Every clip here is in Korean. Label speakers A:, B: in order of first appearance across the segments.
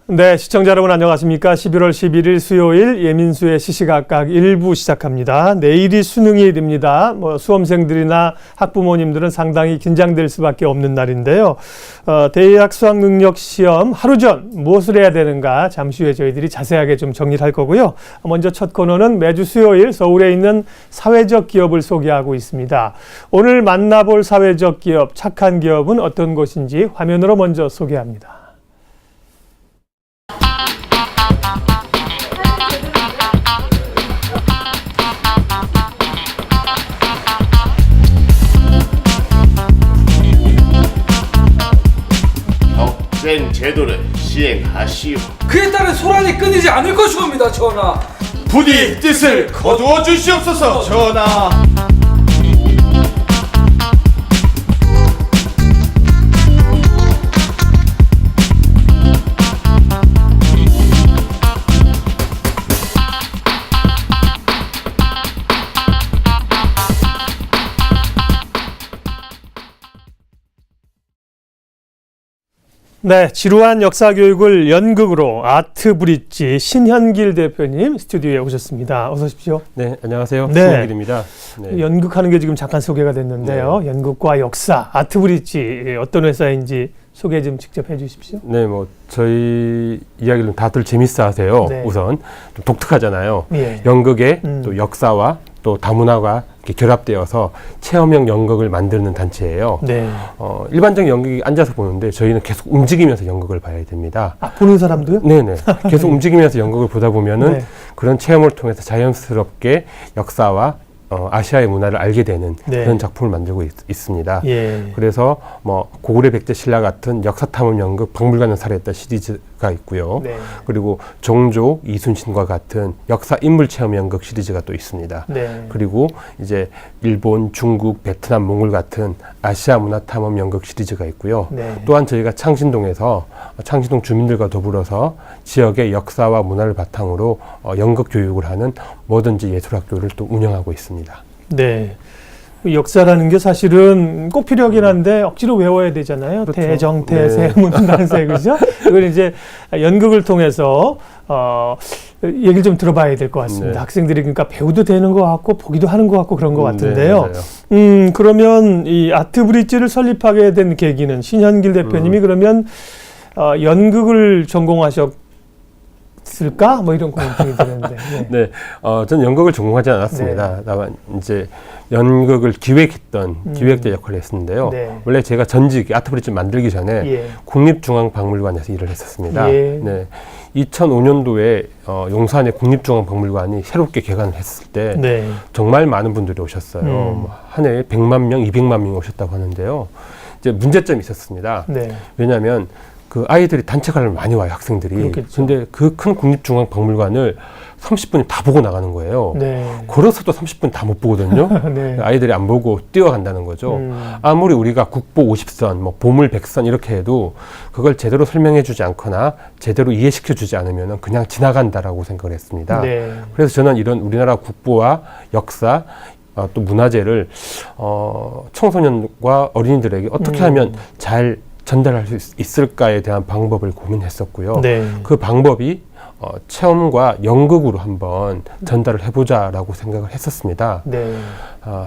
A: 네, 시청자 여러분 안녕하십니까? 11월 11일 수요일 예민수의 시시각각 1부 시작합니다. 내일이 수능일입니다. 수험생들이나 학부모님들은 상당히 긴장될 수밖에 없는 날인데요. 대학 수학능력시험 하루 전 무엇을 해야 되는가 잠시 후에 저희들이 자세하게 좀 정리를 할 거고요. 먼저 첫 코너는 매주 수요일 서울에 있는 사회적 기업을 소개하고 있습니다. 오늘 만나볼 사회적 기업, 착한 기업은 어떤 것인지 화면으로 먼저 소개합니다.
B: 된 제도를 시행하시오.
C: 그에 따른 소란이 끊이지 않을 것이옵니다, 전하.
B: 부디 뜻을 거두어 주시옵소서, 전하.
A: 네, 지루한 역사 교육을 연극으로 아트브릿지 신현길 대표님 스튜디오에 오셨습니다. 어서 오십시오.
D: 네, 안녕하세요.
A: 네.
D: 신현길입니다. 네.
A: 연극하는 게 지금 잠깐 소개가 됐는데요.
D: 네.
A: 연극과 역사, 아트브릿지 어떤 회사인지 소개 좀 직접 해주십시오.
D: 네, 저희 이야기를 다들 재밌어 하세요.
A: 네.
D: 우선 좀 독특하잖아요.
A: 예.
D: 연극의 또 역사와 또 다문화가 이렇게 결합되어서 체험형 연극을 만드는 단체예요.
A: 네.
D: 일반적인 연극이 앉아서 보는데 저희는 계속 움직이면서 연극을 봐야 됩니다.
A: 아, 보는 사람도요?
D: 네네. 계속 움직이면서 연극을 보다 보면은
A: 네.
D: 그런 체험을 통해서 자연스럽게 역사와 아시아의 문화를 알게 되는
A: 네.
D: 그런 작품을 만들고 있습니다.
A: 예.
D: 그래서 고구려 백제 신라 같은 역사 탐험 연극 박물관을 살해했다 시리즈가 있고요.
A: 네.
D: 그리고 종조 이순신과 같은 역사 인물 체험 연극 시리즈가 또 있습니다.
A: 네.
D: 그리고 이제 일본, 중국, 베트남, 몽골 같은 아시아 문화 탐험 연극 시리즈가 있고요.
A: 네.
D: 또한 저희가 창신동에서 창신동 주민들과 더불어서 지역의 역사와 문화를 바탕으로 연극 교육을 하는 뭐든지 예술학교를 또 운영하고 있습니다.
A: 네. 역사라는 게 사실은 꼭 필요하긴 한데 억지로 외워야 되잖아요.
D: 그렇죠.
A: 대정태세,
D: 네.
A: 문단세, 그죠? 이걸 이제 연극을 통해서 얘기를 좀 들어봐야 될 것 같습니다.
D: 네.
A: 학생들이 그러니까 배우도 되는 것 같고 보기도 하는 것 같고 그런 것 같은데요.
D: 네,
A: 그러면 이 아트브릿지를 설립하게 된 계기는 신현길 대표님이 그러면 연극을 전공하셨을까? 이런 고민이 드는데. 네.
D: 네, 전 연극을 전공하지 않았습니다. 다만 이제 연극을 기획했던 기획자 역할을 했었는데요.
A: 네.
D: 원래 제가 전직 아트브릿지 만들기 전에
A: 예.
D: 국립중앙박물관에서 일을 했었습니다.
A: 예.
D: 네, 2005년도에 용산의 국립중앙박물관이 새롭게 개관을 했을 때
A: 네.
D: 정말 많은 분들이 오셨어요. 한 해에 100만 명, 200만 명이 오셨다고 하는데요. 이제 문제점이 있었습니다.
A: 네.
D: 왜냐하면 그 아이들이 단체 관람을 많이 와요, 학생들이.
A: 그렇겠죠.
D: 근데 그 큰 국립중앙박물관을 30분이 다 보고 나가는 거예요.
A: 네.
D: 걸어서도 30분 다 못 보거든요.
A: 네.
D: 아이들이 안 보고 뛰어간다는 거죠. 아무리 우리가 국보 50선, 보물 100선 이렇게 해도 그걸 제대로 설명해 주지 않거나 제대로 이해시켜 주지 않으면 그냥 지나간다라고 생각을 했습니다.
A: 네.
D: 그래서 저는 이런 우리나라 국보와 역사, 또 문화재를 청소년과 어린이들에게 어떻게 하면 잘 전달할 수 있을까에 대한 방법을 고민했었고요.
A: 네.
D: 그 방법이 체험과 연극으로 한번 전달을 해보자라고 생각을 했었습니다.
A: 네.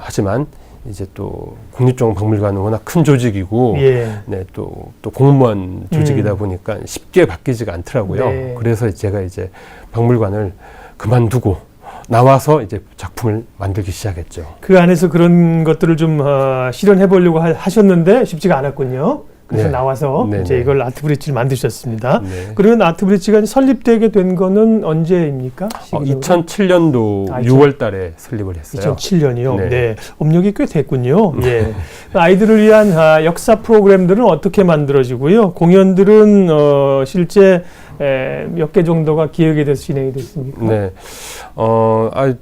D: 하지만 이제 또 국립중앙박물관은 워낙 큰 조직이고,
A: 예.
D: 네, 또 공무원 조직이다 보니까 쉽게 바뀌지가 않더라고요.
A: 네.
D: 그래서 제가 이제 박물관을 그만두고 나와서 이제 작품을 만들기 시작했죠.
A: 그 안에서 그런 것들을 좀 실현해 보려고 하셨는데 쉽지가 않았군요. 그래서
D: 네.
A: 나와서
D: 네네.
A: 이제 이걸 아트브릿지를 만드셨습니다.
D: 네.
A: 그러면 아트브릿지가 설립되게 된 거는 언제입니까?
D: 2007년도 6월 달에 설립을 했어요.
A: 2007년이요. 네.
D: 네.
A: 업력이 꽤 됐군요. 예. 아이들을 위한 역사 프로그램들은 어떻게 만들어지고요? 공연들은 실제 몇 개 정도가 기획에 돼서 진행이 됐습니까?
D: 네.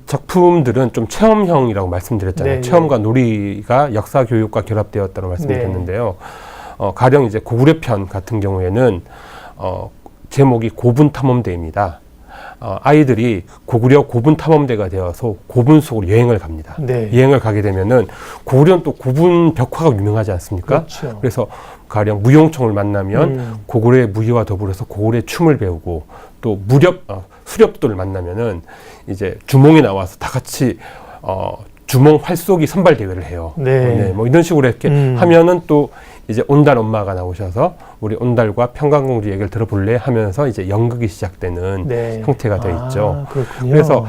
D: 작품들은 좀 체험형이라고 말씀드렸잖아요.
A: 네,
D: 체험과 놀이가 역사 교육과 결합되었다고 말씀드렸는데요.
A: 네.
D: 가령 이제 고구려 편 같은 경우에는 제목이 고분탐험대입니다. 아이들이 고구려 고분 탐험대가 되어서 고분 속으로 여행을 갑니다.
A: 네.
D: 여행을 가게 되면은 고구려는 또 고분 벽화가 유명하지 않습니까?
A: 그렇죠.
D: 그래서 가령 무용총을 만나면 고구려의 무예와 더불어서 고구려의 춤을 배우고 또 수렵도를 만나면은 이제 주몽이 나와서 다 같이 주몽 활쏘기 선발 대회를 해요.
A: 네.
D: 뭐 이런 식으로 이렇게 하면은 또 이제 온달 엄마가 나오셔서 우리 온달과 평강공주 얘기를 들어볼래 하면서 이제 연극이 시작되는
A: 네.
D: 형태가 돼 있죠.
A: 그렇군요.
D: 그래서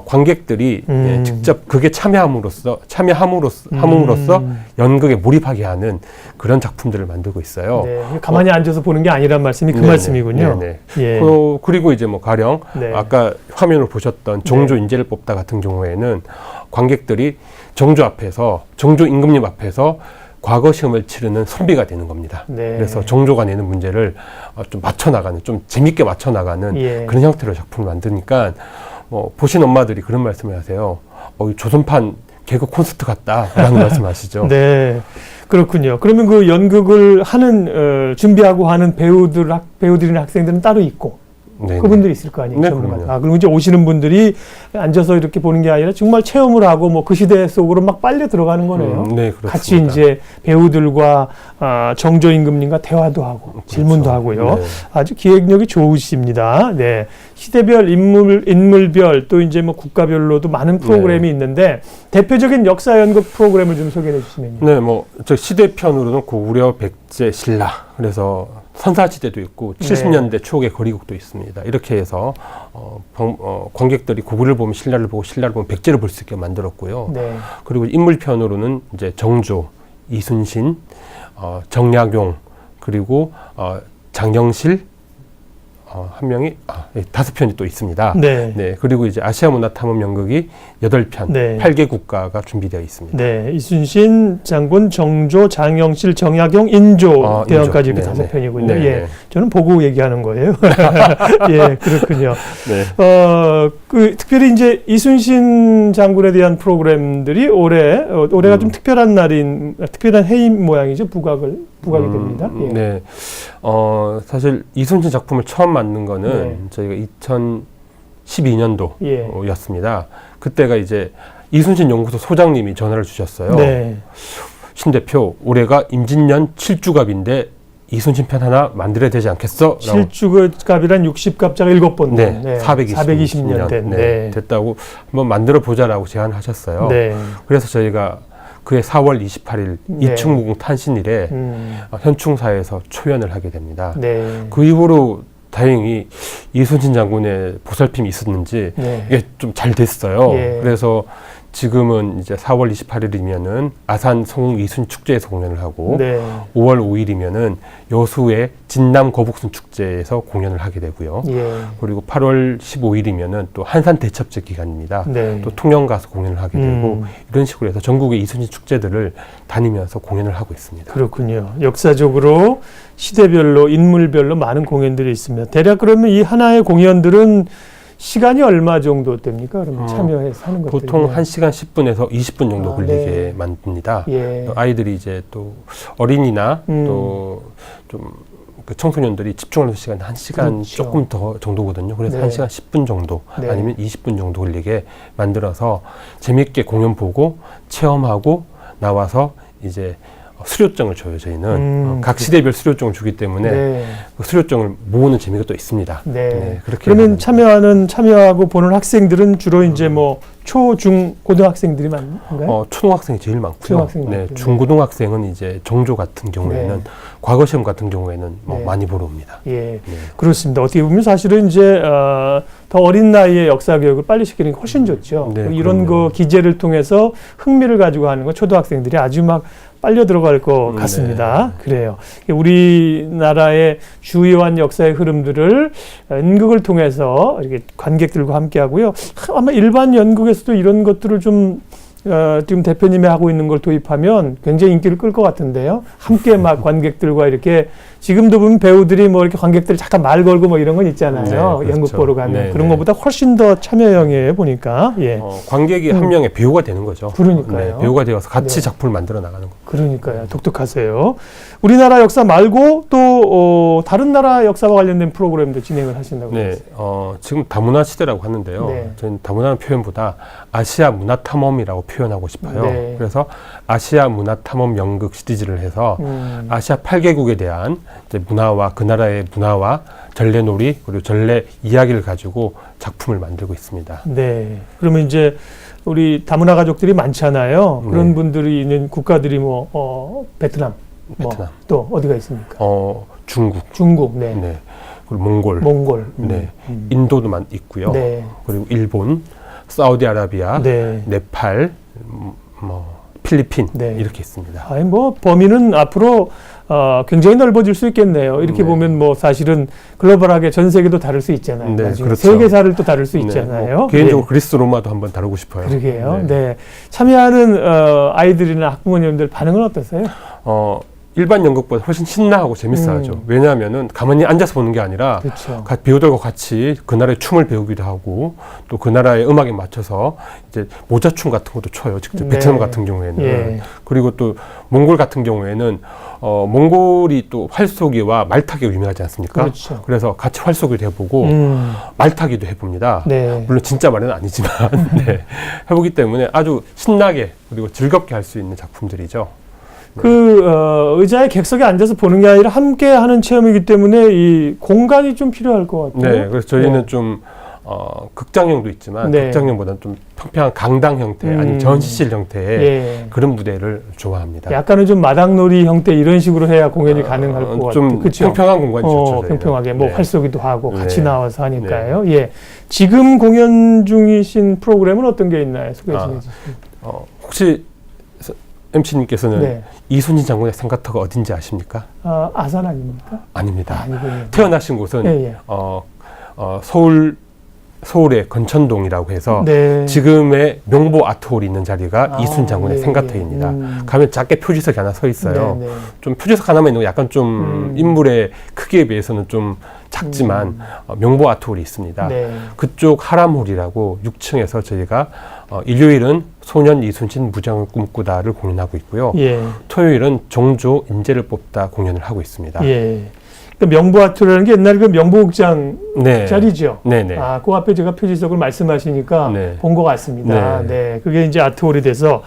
D: 관객들이 직접 그게 참여함으로써 연극에 몰입하게 하는 그런 작품들을 만들고 있어요.
A: 네. 가만히 앉아서 보는 게 아니란 말씀이 그
D: 네네.
A: 말씀이군요.
D: 네네.
A: 예.
D: 그리고 이제 뭐 가령
A: 네.
D: 아까 화면을 보셨던 정조 인재를 뽑다 같은 경우에는 관객들이 정조 임금님 앞에서 과거 시험을 치르는 선비가 되는 겁니다.
A: 네.
D: 그래서 정조가 내는 문제를 좀 맞춰나가는, 좀 재밌게 맞춰나가는
A: 예.
D: 그런 형태로 작품을 만드니까 보신 엄마들이 그런 말씀을 하세요. 조선판 개그 콘서트 같다라는 말씀하시죠.
A: 네, 그렇군요. 그러면 그 연극을 하는 준비하고 하는 배우들이나 학생들은 따로 있고
D: 네네.
A: 그분들이 있을 거 아니에요.
D: 네,
A: 전문가.
D: 그럼요.
A: 그리고 이제 오시는 분들이 앉아서 이렇게 보는 게 아니라 정말 체험을 하고 뭐 그 시대 속으로 막 빨려 들어가는 거네요.
D: 네, 그렇습니다.
A: 같이 이제 배우들과 정조 임금님과 대화도 하고
D: 그렇죠.
A: 질문도 하고요.
D: 네.
A: 아주 기획력이 좋으십니다. 네, 시대별 인물별 또 이제 뭐 국가별로도 많은 프로그램이 있는데 대표적인 역사 연극 프로그램을 좀 소개해 주시면요.
D: 네, 저 시대편으로는 고구려, 백제, 신라, 그래서 선사시대도 있고 70년대 추억의 거리곡도 있습니다. 이렇게 해서 관객들이 고구려를 보면 신라를 보고 신라를 보면 백제를 볼 수 있게 만들었고요.
A: 네.
D: 그리고 인물편으로는 이제 정조, 이순신, 정약용, 그리고 장영실 한 명이 5편이 또 있습니다.
A: 네.
D: 그리고 이제 아시아 문화 탐험 연극이 8편,
A: 네.
D: 8개 국가가 준비되어 있습니다.
A: 네, 이순신 장군, 정조, 장영실, 정약용, 인조 대왕까지 이렇게
D: 네네.
A: 5편이군요.
D: 네네.
A: 예, 저는 보고 얘기하는 거예요. 예, 그렇군요.
D: 네.
A: 특별히 이제 이순신 장군에 대한 프로그램들이 올해가 좀 특별한 해임 모양이죠. 부각이 됩니다. 예.
D: 네. 사실 이순신 작품을 처음 만든 거는
A: 네.
D: 저희가 2012년도였습니다.
A: 예.
D: 그때가 이제 이순신 연구소 소장님이 전화를 주셨어요.
A: 네.
D: 신 대표, 올해가 임진년 7주갑인데 이순신 편 하나 만들어야 되지 않겠어?
A: 7주갑이란 60갑자가 7번.
D: 네,
A: 420년 된. 네.
D: 됐다고 한번 만들어 보자라고 제안하셨어요.
A: 네.
D: 그래서 저희가 그해 4월 28일
A: 네.
D: 이충무궁 탄신일에 현충사에서 초연을 하게 됩니다.
A: 네.
D: 그 이후로 다행히 이순신 장군의 보살핌이 있었는지
A: 네.
D: 이게 좀 잘 됐어요.
A: 예.
D: 그래서 지금은 이제 4월 28일이면은 아산 성웅 이순 축제에서 공연을 하고
A: 네.
D: 5월 5일이면은 여수의 진남 거북순 축제에서 공연을 하게 되고요.
A: 예.
D: 그리고 8월 15일이면은 또 한산 대첩제 기간입니다.
A: 네.
D: 또 통영 가서 공연을 하게 되고 이런 식으로 해서 전국의 이순신 축제들을 다니면서 공연을 하고 있습니다.
A: 그렇군요. 역사적으로 시대별로 인물별로 많은 공연들이 있습니다. 대략 그러면 이 하나의 공연들은 시간이 얼마 정도 됩니까? 그러면 참여해서 하는 것들이
D: 보통 1시간 10분에서 20분 정도 걸리게
A: 네.
D: 만듭니다.
A: 예.
D: 아이들이 이제 또 어린이나 또 좀 그 청소년들이 집중하는 시간 1시간
A: 그렇죠.
D: 조금 더 정도거든요. 그래서
A: 네.
D: 1시간 10분 정도
A: 네.
D: 아니면 20분 정도 걸리게 만들어서 재밌게 공연 보고 체험하고 나와서 이제 수료증을 줘요. 저희는 각 시대별 수료증을 주기 때문에
A: 네.
D: 그 수료증을 모으는 재미가 또 있습니다.
A: 네.
D: 그렇게
A: 그러면 참여하고 보는 학생들은 주로 이제 뭐 초, 중, 고등학생들이 많은가요?
D: 초등학생이 제일 많고요.
A: 초등학생이
D: 네,
A: 많군요.
D: 중고등학생은 이제 정조 같은 경우에는
A: 네.
D: 과거 시험 같은 경우에는
A: 네.
D: 많이 보러 옵니다.
A: 예,
D: 네.
A: 그렇습니다. 어떻게 보면 사실은 이제 더 어린 나이에 역사 교육을 빨리 시키는 게 훨씬 좋죠.
D: 네,
A: 이런
D: 그럼요.
A: 그 기제를 통해서 흥미를 가지고 하는 거 초등학생들이 아주 막 빨려 들어갈 것 같습니다. 그래요. 우리나라의 주요한 역사의 흐름들을 연극을 통해서 이렇게 관객들과 함께 하고요. 아마 일반 연극에서도 이런 것들을 좀 지금 대표님이 하고 있는 걸 도입하면 굉장히 인기를 끌 것 같은데요. 함께 막 관객들과 이렇게 지금도 보면 배우들이 뭐 이렇게 관객들 잠깐 말 걸고 뭐 이런 건 있잖아요.
D: 네, 그렇죠.
A: 연극 보러 가면
D: 네,
A: 그런
D: 네.
A: 것보다 훨씬 더 참여형이에요 보니까. 예.
D: 관객이 한 명의 배우가 되는 거죠.
A: 그러니까요.
D: 네, 배우가 되어서 같이
A: 네.
D: 작품을 만들어 나가는 거.
A: 그러니까요. 독특하세요. 우리나라 역사 말고 또 다른 나라 역사와 관련된 프로그램도 진행을 하신다고
D: 네,
A: 그랬어요.
D: 지금 다문화 시대라고 하는데요.
A: 네.
D: 저는 다문화는 표현보다 아시아 문화 탐험이라고 표현하고 싶어요.
A: 네.
D: 그래서 아시아 문화 탐험 연극 시리즈를 해서 아시아 8개국에 대한 이제 문화와 그 나라의 문화와 전래놀이 그리고 전래 이야기를 가지고 작품을 만들고 있습니다.
A: 네. 그러면 이제 우리 다문화 가족들이 많잖아요. 그런
D: 네.
A: 분들이 있는 국가들이 뭐 베트남,
D: 베트남.
A: 또 어디가 있습니까?
D: 중국,
A: 중국, 네,
D: 네, 그리고 몽골,
A: 몽골,
D: 네, 인도도 있고요.
A: 네,
D: 그리고 일본, 사우디아라비아,
A: 네.
D: 네팔, 필리핀
A: 네.
D: 이렇게 있습니다.
A: 아니 뭐 범위는 앞으로 굉장히 넓어질 수 있겠네요. 이렇게
D: 네.
A: 보면 뭐 사실은 글로벌하게 전 세계도 다룰 수 있잖아요.
D: 네,
A: 나중에
D: 그렇죠.
A: 세계사를 또 다룰 수
D: 네,
A: 있잖아요.
D: 뭐 개인적으로
A: 네.
D: 그리스 로마도 한번 다루고 싶어요.
A: 그러게요. 네.
D: 네.
A: 참여하는 아이들이나 학부모님들 반응은 어떠세요?
D: 일반 연극보다 훨씬 신나하고 재밌어하죠. 왜냐하면은 가만히 앉아서 보는 게 아니라
A: 그렇죠.
D: 배우들과 같이 그 나라의 춤을 배우기도 하고 또 그 나라의 음악에 맞춰서 이제 모자춤 같은 것도 춰요. 직접
A: 네.
D: 베트남 같은 경우에는.
A: 예.
D: 그리고 또 몽골 같은 경우에는 몽골이 또 활쏘기와 말타기가 유명하지 않습니까?
A: 그렇죠.
D: 그래서 같이 활쏘기도 해보고 말타기도 해봅니다.
A: 네.
D: 물론 진짜 말은 아니지만 네. 해보기 때문에 아주 신나게 그리고 즐겁게 할 수 있는 작품들이죠.
A: 의자에 객석에 앉아서 보는 게 아니라 함께 하는 체험이기 때문에 이 공간이 좀 필요할 것 같아요.
D: 네, 그래서 저희는
A: 네.
D: 좀 극장형도 있지만
A: 네.
D: 극장형보다는 좀 평평한 강당 형태 아니면 전시실 형태의
A: 예.
D: 그런 무대를 좋아합니다.
A: 약간은 좀 마당놀이 형태 이런 식으로 해야 공연이 가능할 것
D: 좀
A: 같아요. 그렇죠?
D: 평평한 공간이 좋죠. 저희는.
A: 평평하게 뭐
D: 네.
A: 활쏘기도 하고
D: 네.
A: 같이 나와서 하니까요. 예. 지금 공연 중이신 프로그램은 어떤 게 있나요? 소개 좀 해주세요.
D: 혹시 MC님께서는
A: 네.
D: 이순신 장군의 생가터가 어딘지 아십니까?
A: 아산 아닙니까?
D: 아닙니다.
A: 아니군요.
D: 태어나신 곳은
A: 예, 예.
D: 서울의 건천동이라고 해서
A: 네.
D: 지금의 명보 아트홀이 있는 자리가 이순신 장군의
A: 예,
D: 생가터입니다.
A: 예.
D: 가면 작게 표지석이 하나 서 있어요.
A: 네, 네.
D: 좀 표지석 하나만 있는 거 약간 좀 인물의 크기에 비해서는 좀 작지만 명보 아트홀이 있습니다.
A: 네.
D: 그쪽 하람홀이라고 6층에서 저희가 일요일은 소년 이순신 무장을 꿈꾸다를 공연하고 있고요.
A: 예.
D: 토요일은 정조 인재를 뽑다 공연을 하고 있습니다.
A: 예. 그 명보아트라는 게 옛날 그 명보극장
D: 네.
A: 자리죠.
D: 네네.
A: 그 앞에 제가 표지석을 말씀하시니까
D: 네.
A: 본 것 같습니다.
D: 네.
A: 네. 그게 이제 아트홀이 돼서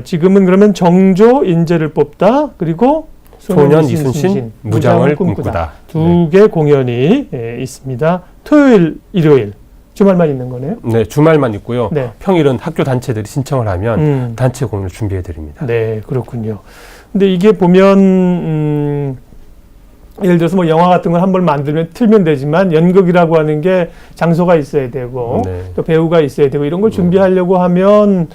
A: 지금은 그러면 정조 인재를 뽑다 그리고
D: 소년 이순신 무장을 꿈꾸다.
A: 두 개 공연이 있습니다. 토요일, 일요일 주말만 있는 거네요.
D: 네, 주말만 있고요.
A: 네.
D: 평일은 학교 단체들이 신청을 하면 단체 공연을 준비해 드립니다.
A: 네, 그렇군요. 근데 이게 보면 예를 들어서 뭐 영화 같은 걸 한번 만들면 틀면 되지만 연극이라고 하는 게 장소가 있어야 되고
D: 네.
A: 또 배우가 있어야 되고 이런 걸 준비하려고 하면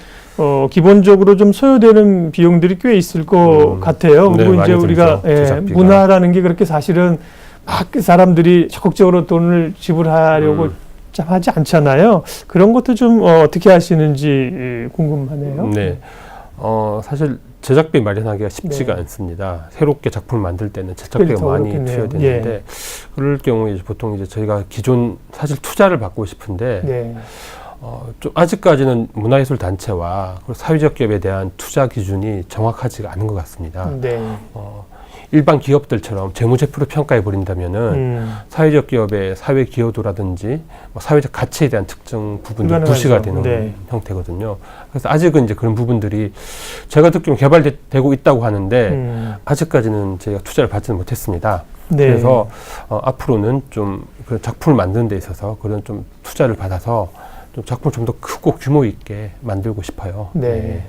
A: 기본적으로 좀 소요되는 비용들이 꽤 있을 것 같아요.
D: 네,
A: 그리고 이제
D: 많이
A: 우리가
D: 들죠. 제작비가.
A: 문화라는 게 그렇게 사실은 막 사람들이 적극적으로 돈을 지불하려고 참 하지 않잖아요. 그런 것도 좀 어떻게 하시는지 궁금하네요.
D: 네. 사실 제작비 마련하기가 쉽지가
A: 네.
D: 않습니다. 새롭게 작품을 만들 때는 제작비가
A: 그래서
D: 많이
A: 어렵겠네요.
D: 투여되는데 그럴 경우에 이제 보통 이제 저희가 기존 사실 투자를 받고 싶은데
A: 네.
D: 좀 아직까지는 문화예술 단체와 그리고 사회적 기업에 대한 투자 기준이 정확하지가 않은 것 같습니다.
A: 네.
D: 일반 기업들처럼 재무제표로 평가해 버린다면은 사회적 기업의 사회 기여도라든지 뭐 사회적 가치에 대한 특정 부분이
A: 불가능하죠.
D: 부시가 되는
A: 네.
D: 형태거든요. 그래서 아직은 이제 그런 부분들이 제가 듣기로는 개발되고 있다고 하는데 아직까지는 저희가 투자를 받지는 못했습니다.
A: 네.
D: 그래서 앞으로는 좀 그 작품을 만드는 데 있어서 그런 좀 투자를 받아서 좀 작품을 좀 더 크고 규모 있게 만들고 싶어요.
A: 네.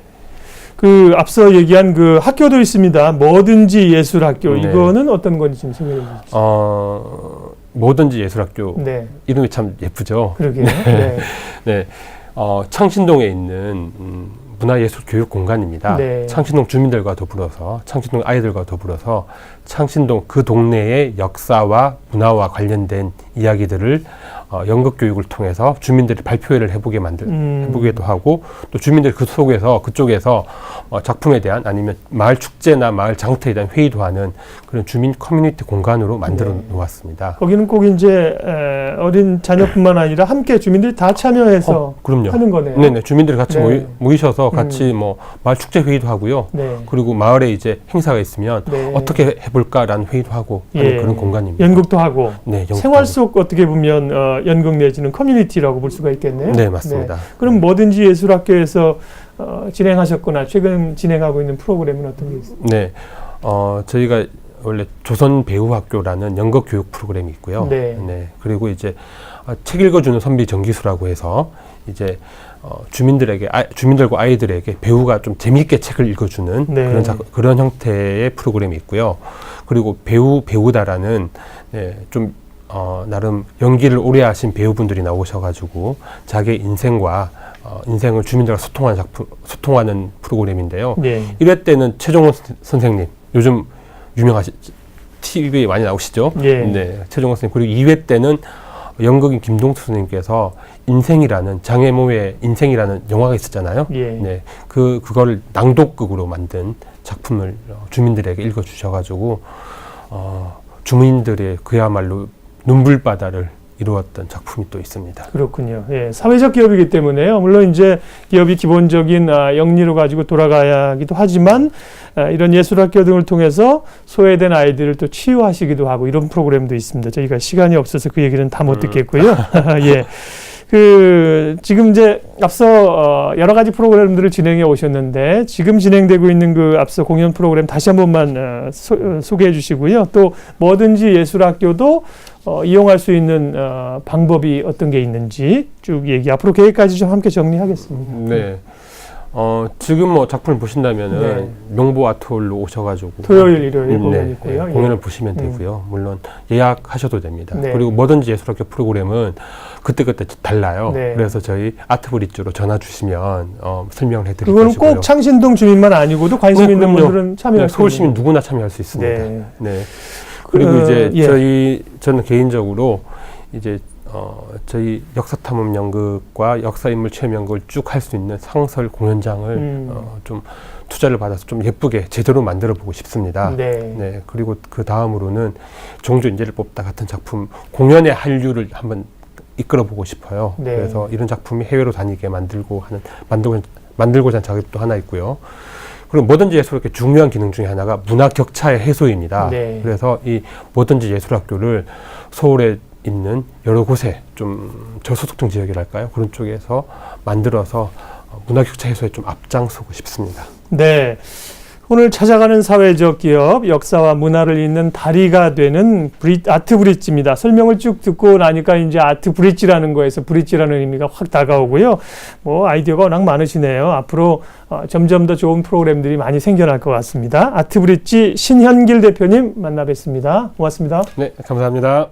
A: 그 앞서 얘기한 그 학교도 있습니다. 뭐든지 예술학교.
D: 네.
A: 이거는 어떤 건지 좀 설명해 주시죠.
D: 뭐든지 예술학교
A: 네.
D: 이름이 참 예쁘죠.
A: 그러게요. 네.
D: 네. 창신동에 있는 문화예술 교육 공간입니다.
A: 네.
D: 창신동 주민들과 더불어서 창신동 아이들과 더불어서 창신동 그 동네의 역사와 문화와 관련된 이야기들을 연극 교육을 통해서 주민들이 발표회를 해보기도 하고 또 주민들이 그쪽에서 작품에 대한 아니면 마을 축제나 마을 장터에 대한 회의도 하는 그런 주민 커뮤니티 공간으로 만들어 놓았습니다.
A: 거기는 꼭 이제 어린 자녀뿐만 아니라 함께 주민들이 다 참여해서
D: 그럼요.
A: 하는 거네요.
D: 네네, 주민들이 같이
A: 네.
D: 모이셔서 같이 뭐 마을 축제 회의도 하고요.
A: 네.
D: 그리고 마을에 이제 행사가 있으면
A: 네.
D: 어떻게 해볼까라는 회의도 하고 하는 그런 공간입니다.
A: 연극도 하고
D: 네, 연극도
A: 생활
D: 하고.
A: 속 어떻게 보면 연극 내지는 커뮤니티라고 볼 수가 있겠네요.
D: 네, 맞습니다.
A: 그럼 뭐든지 예술학교에서 진행하셨거나 최근 진행하고 있는 프로그램은 어떤 게 있어요?
D: 네, 저희가 원래 조선 배우학교라는 연극 교육 프로그램이 있고요.
A: 네.
D: 그리고 이제 책 읽어주는 선비 정기수라고 해서 이제 주민들과 아이들에게 배우가 좀 재미있게 책을 읽어주는
A: 네.
D: 그런 형태의 프로그램이 있고요. 그리고 배우다라는 좀 나름 연기를 오래 하신 배우분들이 나오셔가지고 자기의 인생을 주민들과 소통하는 프로그램인데요.
A: 네.
D: 1회 때는 최종원 선생님, 요즘 TV에 많이 나오시죠?
A: 예.
D: 네, 최종원 선생님. 그리고 2회 때는 연극인 김동수 선생님께서 장애모의 인생이라는 영화가 있었잖아요.
A: 예.
D: 네, 그거를 낭독극으로 만든 작품을 주민들에게 읽어주셔가지고 주민들의 그야말로 눈물바다를 이루었던 작품이 또 있습니다.
A: 그렇군요. 예, 사회적 기업이기 때문에요. 물론 이제 기업이 기본적인 영리로 가지고 돌아가야 하기도 하지만 이런 예술학교 등을 통해서 소외된 아이들을 또 치유하시기도 하고 이런 프로그램도 있습니다. 저희가 시간이 없어서 그 얘기는 다 못 듣겠고요. 예. 지금 이제 앞서 여러 가지 프로그램들을 진행해 오셨는데 지금 진행되고 있는 그 앞서 공연 프로그램 다시 한 번만 소개해 주시고요. 또 뭐든지 예술학교도 이용할 수 있는 방법이 어떤 게 있는지 쭉 앞으로 계획까지 좀 함께 정리하겠습니다.
D: 네. 지금 뭐 작품을 보신다면은
A: 네.
D: 명보 아트홀로 오셔가지고
A: 토요일, 일요일 공연 있고요.
D: 공연을 보시면 되고요. 물론 예약하셔도 됩니다.
A: 네.
D: 그리고 뭐든지 예술학교 프로그램은 그때그때 달라요.
A: 네.
D: 그래서 저희 아트브릿지로 전화 주시면 설명을 해드릴
A: 그거는
D: 것이고요.
A: 꼭 창신동 주민만 아니고도 관심 있는
D: 그럼요.
A: 분들은 참여할 수
D: 서울 시민
A: 있는.
D: 누구나 참여할 수 있습니다.
A: 네.
D: 네. 그리고 이제
A: 예.
D: 저는 개인적으로 이제 저희 역사탐험 연극과 역사인물 체험 연극을 쭉 할 수 있는 상설 공연장을 좀 투자를 받아서 좀 예쁘게 제대로 만들어 보고 싶습니다.
A: 네.
D: 그리고 그 다음으로는 종조 인재를 뽑다 같은 작품 공연의 한류를 한번 이끌어 보고 싶어요.
A: 네.
D: 그래서 이런 작품이 해외로 다니게 만들고자 하는 작업도 하나 있고요. 그리고 뭐든지 예술학교 중요한 기능 중에 하나가 문화 격차의 해소입니다.
A: 네.
D: 그래서 이 뭐든지 예술학교를 서울에 있는 여러 곳에 좀 저소득층 지역이랄까요? 그런 쪽에서 만들어서 문화 격차 해소에 좀 앞장서고 싶습니다.
A: 네. 오늘 찾아가는 사회적 기업, 역사와 문화를 잇는 다리가 되는 아트 브릿지입니다. 설명을 쭉 듣고 나니까 이제 아트 브릿지라는 거에서 브릿지라는 의미가 확 다가오고요. 뭐 아이디어가 워낙 많으시네요. 앞으로 점점 더 좋은 프로그램들이 많이 생겨날 것 같습니다. 아트 브릿지 신현길 대표님 만나 뵙습니다. 고맙습니다.
D: 네, 감사합니다.